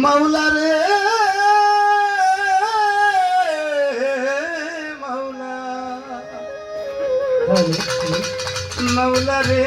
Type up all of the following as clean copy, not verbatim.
মাওলা রে মাওলা মাওলা রে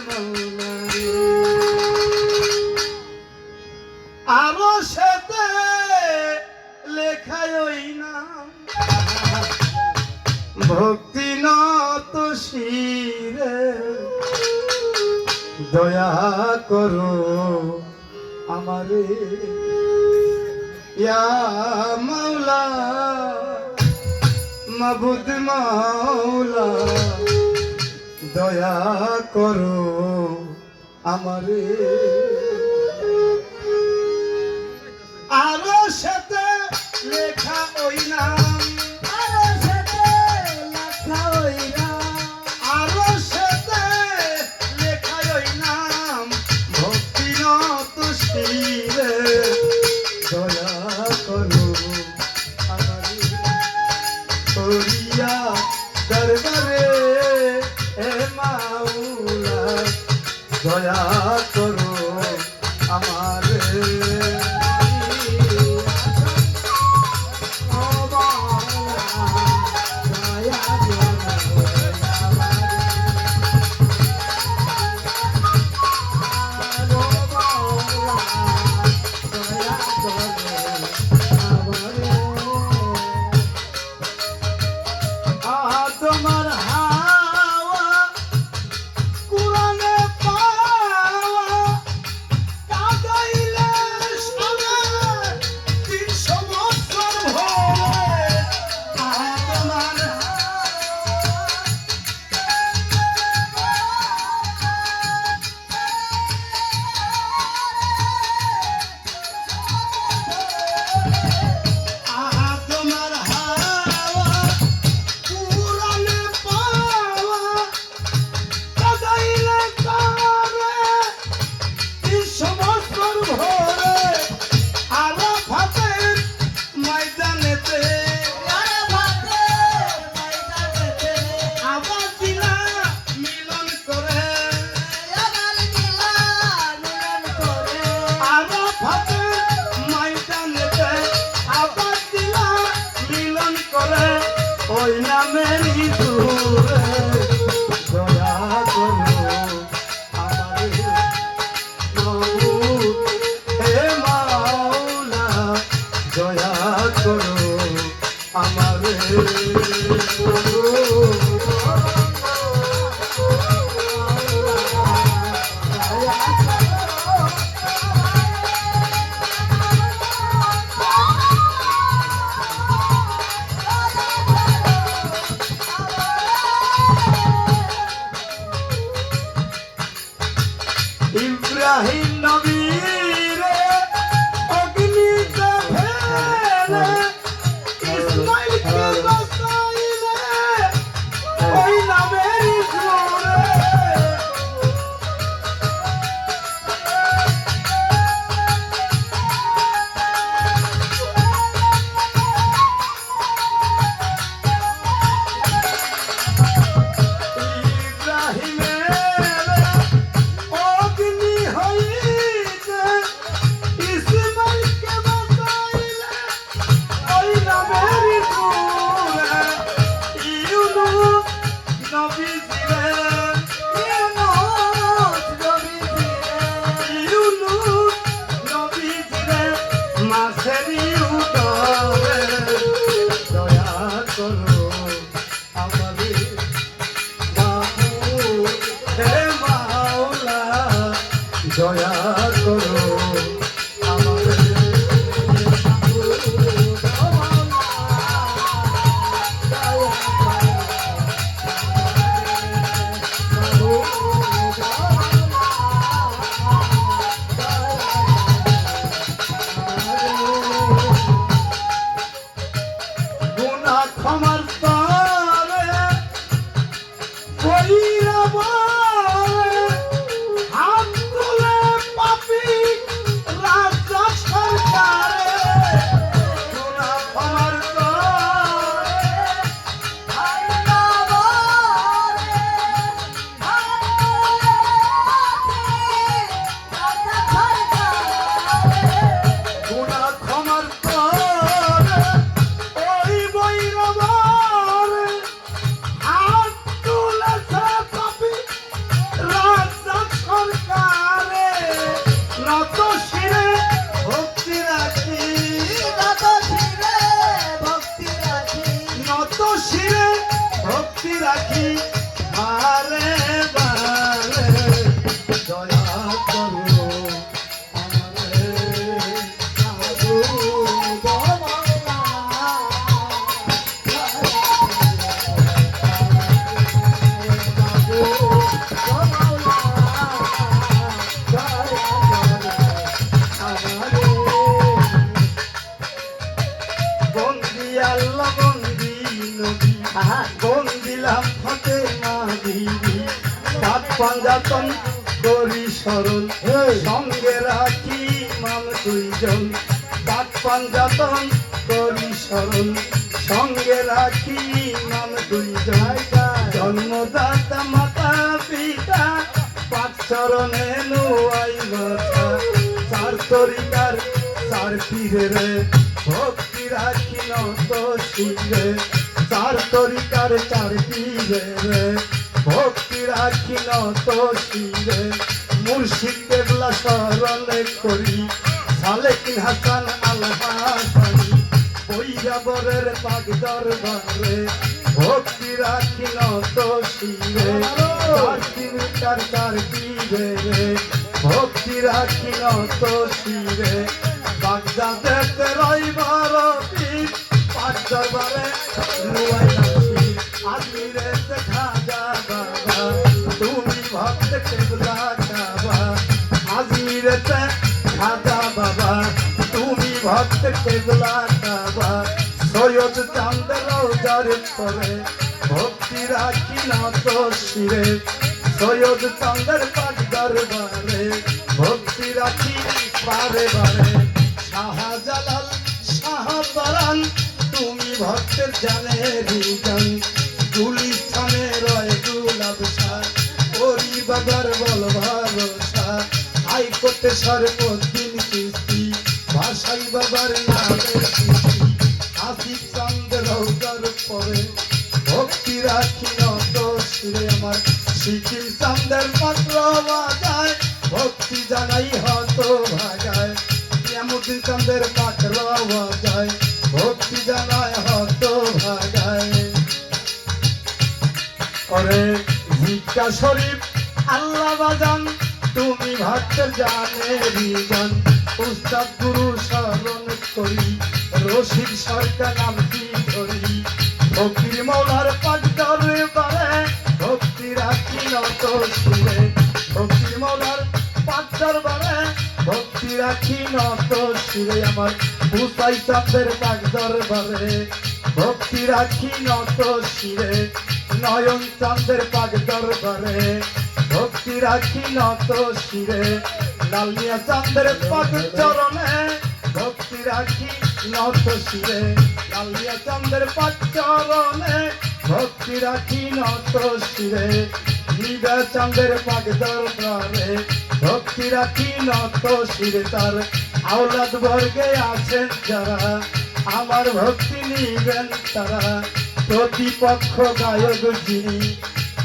মাওলা রে আরো সাথে লেখায় ওই নাম ভক্তি নত শিরে দয়া করো আমারে ইয়া মাওলা মাবুদ মাওলা দয়া করো আমারে আরো সাথে লেখা ওই নাম আরো সাথে লেখা ওই নাম আরো সাথে লেখা ওই নাম ভক্তি নত শিরে দয়া করো আমারে করিয়া দরবারে এ মাওলা দয়া করো আমারে তোমার হাওয়া কুরানে পাওয়া কাদাইলে সবে 300 বছর ভরে তোমার তোমার হাওয়া কুরানে পাওয়া কাদাইলে কারে 300 বছর ভরে আরাফাতের ময়দানেতে আবার দিলা মিলন করে আরাফাতের ময়দানেতে আবার দিলা মিলন করে ওই নামেরই দূরে দয়া করো আমারে মাবুদ হে মাওলা দয়া করো আমারে ইব্রাহিম নবীরে অগ্নিতে ফেলে ইসমাইলকে বাঁচাইলে ওই নামেরই জোরে ইব্রাহিমের অগ্নি হইতে ইসমাইলকে বাঁচাইলে ওই নামেরই জোরে ইউনুস নবীজিরে ইউনুস নবীজিরে মাছেরই উদরে দয়া করো আমারে মাবুদ হে মাওলা দয়া করো আমারে বন্দি আল্লাহ বন্দি নবী বন্দিলাম ফাতেমা বিবি পাক পাঞ্জাতন করি স্মরণ সঙ্গে রাখি ইমাম দুইজন পাক পাঞ্জাতন করি স্মরণ সঙ্গে রাখি ইমাম দুইজন জন্মদাতা মাতা পিতা পাক চরণে নোয়াই মাথা চার তরিকার চার পীরে ভক্তি রাখি নত শিরে চার তরিকার চার পীরে ভক্তি রাখি নত শিরে মুর্শিদ কেবলা শরণে করি সালেকিন হাসান আল হাসানি পৈরাবরের পাক দরবারে ভক্তি রাখি নত শিরে চার তরিকার চার পীরে ভক্তি রাখি নত শিরে বাগদাদেতে রইবার পীর পাক দরবারে রুয়াই নাসি আজমিরেতে খাজা বাবা তুমি ভক্ত কেবলা কাবা আজমিরেতে খাজা বাবা তুমি ভক্ত কেবলা কাবা সৈয়দ চাঁদ রওজার পরে ভক্তি রাখি নত শিরে সৈয়দ চাঁদের পাক দরবারে ভক্তি রাখি বারে বারে শাহজালাল শাহপরান তুমি ভক্তের জানের জান গুলিস্তানে রয় গুলাব শাহ ওরি বাবার বল ভরসা হাইকোর্টে সর্বদিন কিস্তি ভাষাই বাবার নামের কিস্তি আসিফ চাঁদ রওজার পরে ভক্তি রাখি নত শিরে আমার সিকিম চাঁদের পাত্র বাজায় ভক্তি জানাই হত ভাগায় এমন চাঁদের পাত্র বাজায় ভক্তি জানাই হত ভাগায় ওরে ভিক্ষা শরীফ আল্লাহ বাজান তুমি ভক্তের জানে বিজান উস্তাদ গুরু শরণ করি রশিদ সরকার নামটি ধরি ফকির মৌলার পাক দরবারে ভক্তি রাখি নত শিরে ফকির মৌলার পাক দরবারে ভক্তি রাখি নত শিরে আমার হুসাই চাঁদের পাক দরবারে ভক্তি রাখি নত শিরে নয়ন চাঁদের পাক দরবারে ভক্তি রাখি নত শিরে লালিয়া চাঁদের পাক চরণে ভক্তি রাখি নত শিরে লালিয়া চাঁদের পাক চরণে ভক্তি রাখি নত শিরে নিবা চাঁদের পাক দরবারে ভক্তি রাখি নত শিরে তার আওলাদ বর্গে আছেন যারা আমার ভক্তি নিবেন তারা প্রতিপক্ষ গায়ক যিনি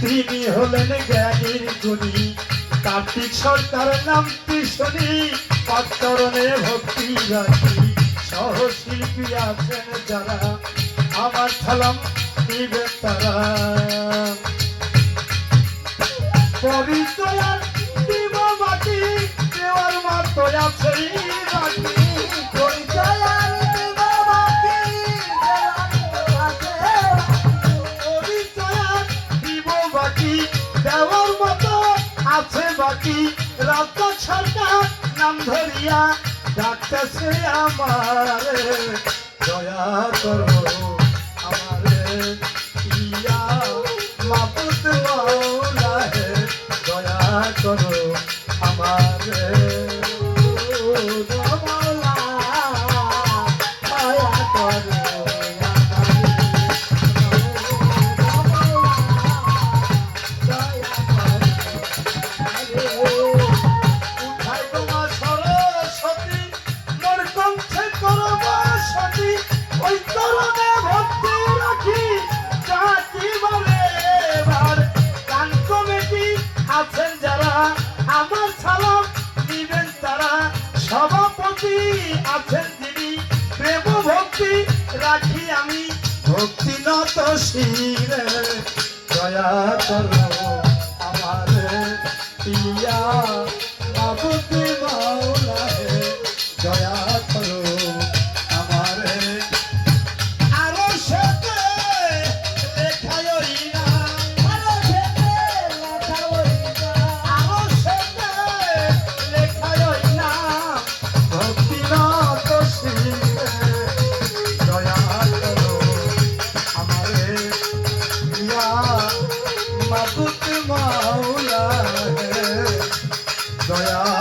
তিনি হলেন জ্ঞানীর গুণী কার্তিক সরকার নামটি শুনি পাত্তরণে ভক্তি রাখি সহশিল্পী আছেন যারা আমার সালাম দিবে তারা পরিচয় দিব বাকি দেওয়ার মতো আছে বাকি পরিচয় দিব বাকি পরিচয় দিব বাকি দেওয়ার মতো আছে বাকি রাজ্য সরকার নাম ধরিয়া ডাকতেছে আমারে দয়া করো আমারে ইয়া মাবুদ মাওলা হে দয়া করো আমারে মাওলা দয়া করো আছেন যারা আমার সালাম দিবেন তারা সভাপতি আছেন যিনি প্রেম ভক্তি রাখি আমি ভক্তি নত শিরে দয়া করো আমারে পিয়া মাবুদ মাওলা হে দয়া করো আমারে আরো সাথে লেখায় না ভক্তি নত শিরে দয়া দয়া